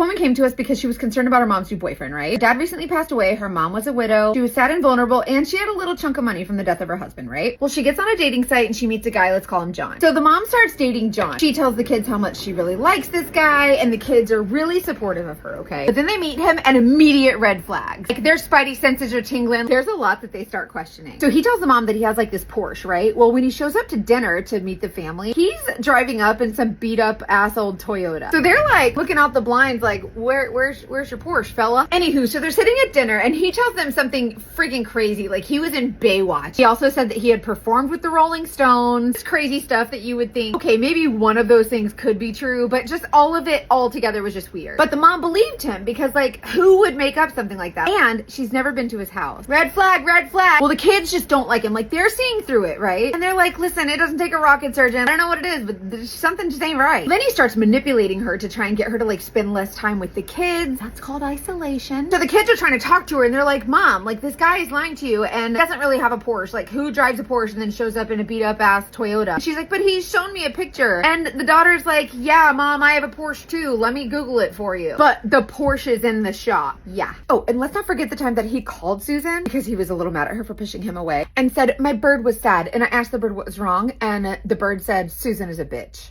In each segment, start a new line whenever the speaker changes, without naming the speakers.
woman came to us because she was concerned about her mom's new boyfriend, right? Her dad recently passed away. Her mom was a widow. She was sad and vulnerable, and she had a little chunk of money from the death of her husband, right? Well, she gets on a dating site and she meets a guy, let's call him John. So the mom starts dating John. She tells the kids how much she really likes this guy, and the kids are really supportive of her, okay? But then they meet him and immediate red flags. Like, their spidey senses are tingling. There's a lot that they start questioning. So he tells the mom that he has like this Porsche, right? Well, when he shows up to dinner to meet the family, he's driving up in some beat up ass old Toyota. So they're like looking out the blinds like, where's your Porsche, fella? Anywho, so they're sitting at dinner and he tells them something freaking crazy. Like, he was in Baywatch. He also said that he had performed with the Rolling Stones. It's crazy stuff that you would think, okay, maybe one of those things could be true, but just all of it all together was just weird. But the mom believed him because, like, who would make up something like that? And she's never been to his house. Red flag, red flag. Well, the kids just don't like him. Like, they're seeing through it, right? And they're like, listen, it doesn't take a rocket surgeon. I don't know what it is, but there's something just ain't right. Then he starts manipulating her to try and get her to like spend less time with the kids. That's called isolation. So the kids are trying to talk to her and they're like, Mom, like, this guy is lying to you and doesn't really have a Porsche. Like, who drives a Porsche and then shows up in a beat up ass Toyota? And she's like, but he's shown me a picture. And the daughter's like, yeah, Mom, I have a Porsche too. Let me Google it for you. But the Porsche is in the shop. Yeah. Oh, and let's not forget the time that he called Susan because he was a little mad at her for pushing him away and said, my bird was sad. And I asked the bird what was wrong. And the bird said, Susan is a bitch.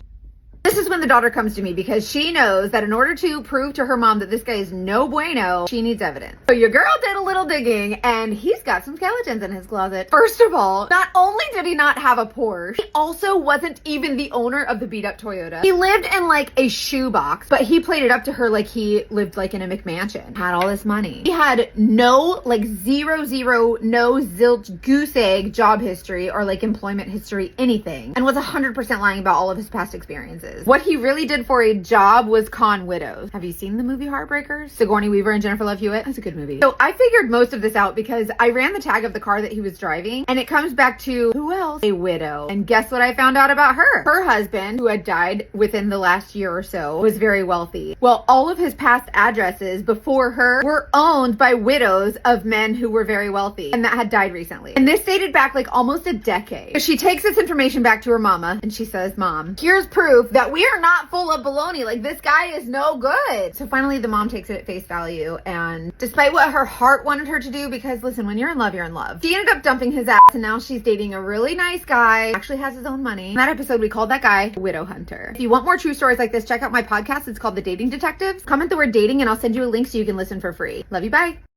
This is when the daughter comes to me because she knows that in order to prove to her mom that this guy is no bueno, she needs evidence. So your girl did a little digging and he's got some skeletons in his closet. First of all, not only did he not have a Porsche, he also wasn't even the owner of the beat up Toyota. He lived in like a shoebox, but he played it up to her like he lived like in a McMansion. Had all this money. He had no like zero, no zilch goose egg job history or like employment history, anything. And was 100% lying about all of his past experiences. What he really did for a job was con widows. Have you seen the movie Heartbreakers? Sigourney Weaver and Jennifer Love Hewitt? That's a good movie. So I figured most of this out because I ran the tag of the car that he was driving and it comes back to who else? A widow. And guess what I found out about her? Her husband, who had died within the last year or so, was very wealthy. Well, all of his past addresses before her were owned by widows of men who were very wealthy and that had died recently. And this dated back like almost a decade. So she takes this information back to her mama and she says, Mom, here's proof that we are not full of baloney. Like, this guy is no good. So finally the mom takes it at face value, and despite what her heart wanted her to do, because listen, when you're in love, you're in love, she ended up dumping his ass and now she's dating a really nice guy, actually has his own money. In that episode we called that guy Widow Hunter. If you want more true stories like this, check out my podcast. It's called The Dating Detectives. Comment the word dating and I'll send you a link so you can listen for free. Love you, bye.